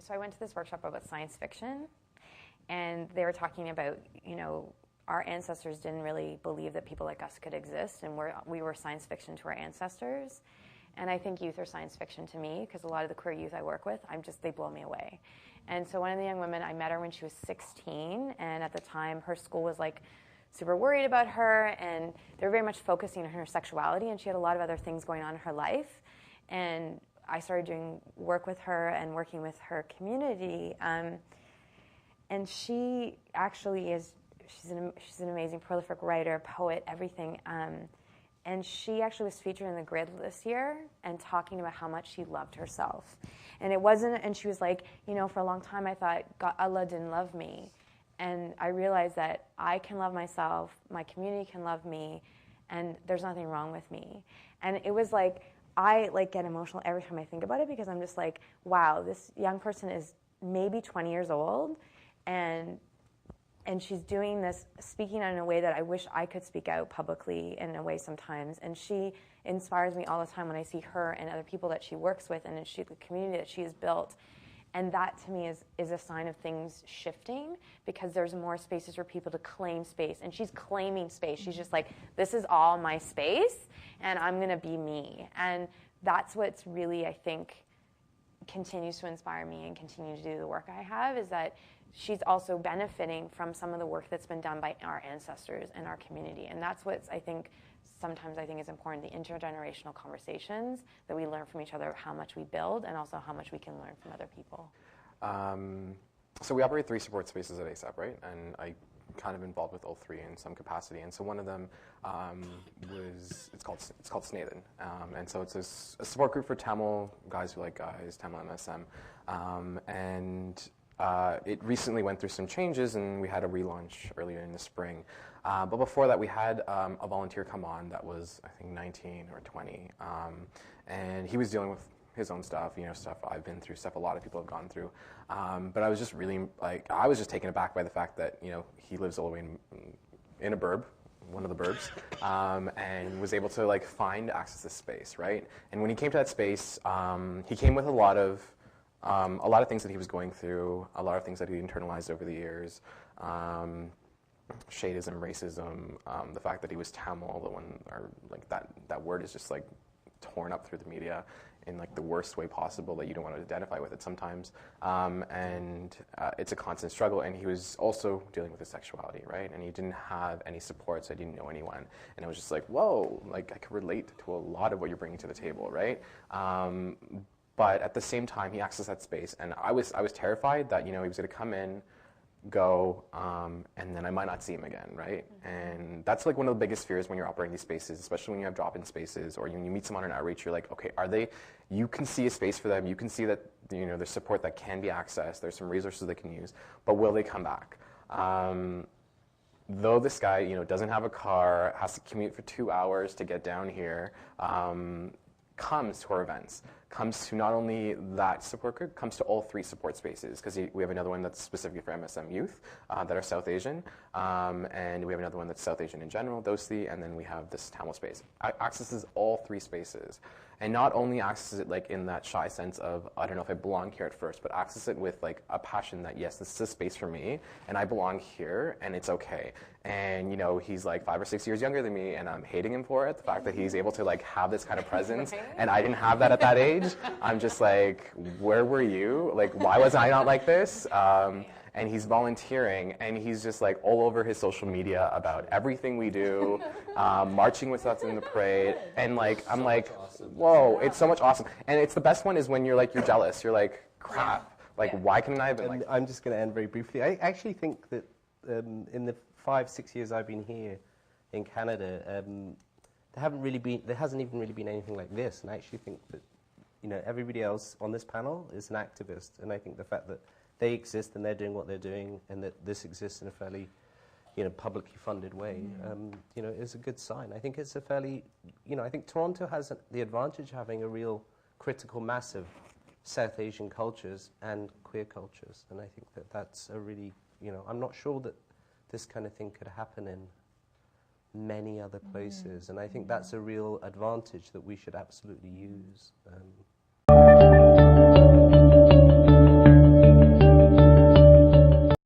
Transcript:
so I went to this workshop about science fiction, and they were talking about, our ancestors didn't really believe that people like us could exist, and we were science fiction to our ancestors. And I think youth are science fiction to me, because a lot of the queer youth I work with, they blow me away. And so one of the young women, I met her when she was 16, and at the time her school was like super worried about her, and they were very much focusing on her sexuality, and she had a lot of other things going on in her life. And I started doing work with her and working with her community. And she actually she's an amazing, prolific writer, poet, everything. And she actually was featured in the Grid this year and talking about how much she loved herself. And and she was like, for a long time I thought Allah didn't love me. And I realized that I can love myself, my community can love me, and there's nothing wrong with me. And it was like, I get emotional every time I think about it, because I'm just like, wow, this young person is maybe 20 years old, and she's doing this, speaking in a way that I wish I could speak out publicly in a way sometimes. And she inspires me all the time when I see her and other people that she works with and the community that she has built. And that, to me, is a sign of things shifting, because there's more spaces for people to claim space. And she's claiming space. She's just like, this is all my space, and I'm going to be me. And that's what's really, I think, continues to inspire me and continue to do the work I have, is that she's also benefiting from some of the work that's been done by our ancestors and our community. And that's what sometimes I think is important, the intergenerational conversations that we learn from each other, how much we build, and also how much we can learn from other people. So we operate 3 support spaces at ASAP, right? And I kind of involved with all 3 in some capacity. And so one of them it's called Snathan. And so it's a support group for Tamil guys who like guys, Tamil MSM. It recently went through some changes, and we had a relaunch earlier in the spring. But before that, we had a volunteer come on that was, I think, 19 or 20. And he was dealing with his own stuff, stuff I've been through, stuff a lot of people have gone through. But I was just really, I was just taken aback by the fact that, he lives all the way in a burb, one of the burbs, and was able to, find access to space, right? And when he came to that space, he came with a lot of things that he was going through, a lot of things that he internalized over the years, shadism, racism, the fact that he was Tamil, that word is just torn up through the media in the worst way possible, that you don't want to identify with it sometimes, and it's a constant struggle. And he was also dealing with his sexuality, right? And he didn't have any support, so I didn't know anyone, and I was just like, whoa, I could relate to a lot of what you're bringing to the table, right? But at the same time, he accessed that space, and I was terrified that he was going to come in, go, and then I might not see him again, right? And that's one of the biggest fears when you're operating these spaces, especially when you have drop-in spaces, or when you meet someone on outreach, you're like, okay, you can see a space for them, you can see that there's support that can be accessed, there's some resources they can use, but will they come back? Though this guy, doesn't have a car, has to commute for 2 hours to get down here, comes to our events, comes to not only that support group, comes to all 3 support spaces, because we have another one that's specifically for MSM youth that are South Asian, and we have another one that's South Asian in general, those 3, and then we have this Tamil space. Accesses all 3 spaces, and not only accesses it in that shy sense of, I don't know if I belong here at first, but access it with a passion that, yes, this is a space for me, and I belong here, and it's okay. And he's 5 or 6 years younger than me, and I'm hating him for it, the fact that he's able to have this kind of presence, and I didn't have that at that age. I'm just where were you? Why was I not like this? And he's volunteering, and he's just all over his social media about everything we do, marching with us in the parade, and I'm whoa, it's so much awesome. And it's the best one is when you're jealous. You're crap. Why couldn't I have been I'm just going to end very briefly. I actually think that in the 5-6 years I've been here in Canada, there hasn't even really been anything like this. And I actually think that everybody else on this panel is an activist, and I think the fact that they exist and they're doing what they're doing, and that this exists in a fairly, publicly funded way, is a good sign. I think it's a fairly, I think Toronto has the advantage of having a real critical mass of South Asian cultures and queer cultures, and I think that that's a really, I'm not sure that this kind of thing could happen in many other places, and I think that's a real advantage that we should absolutely use.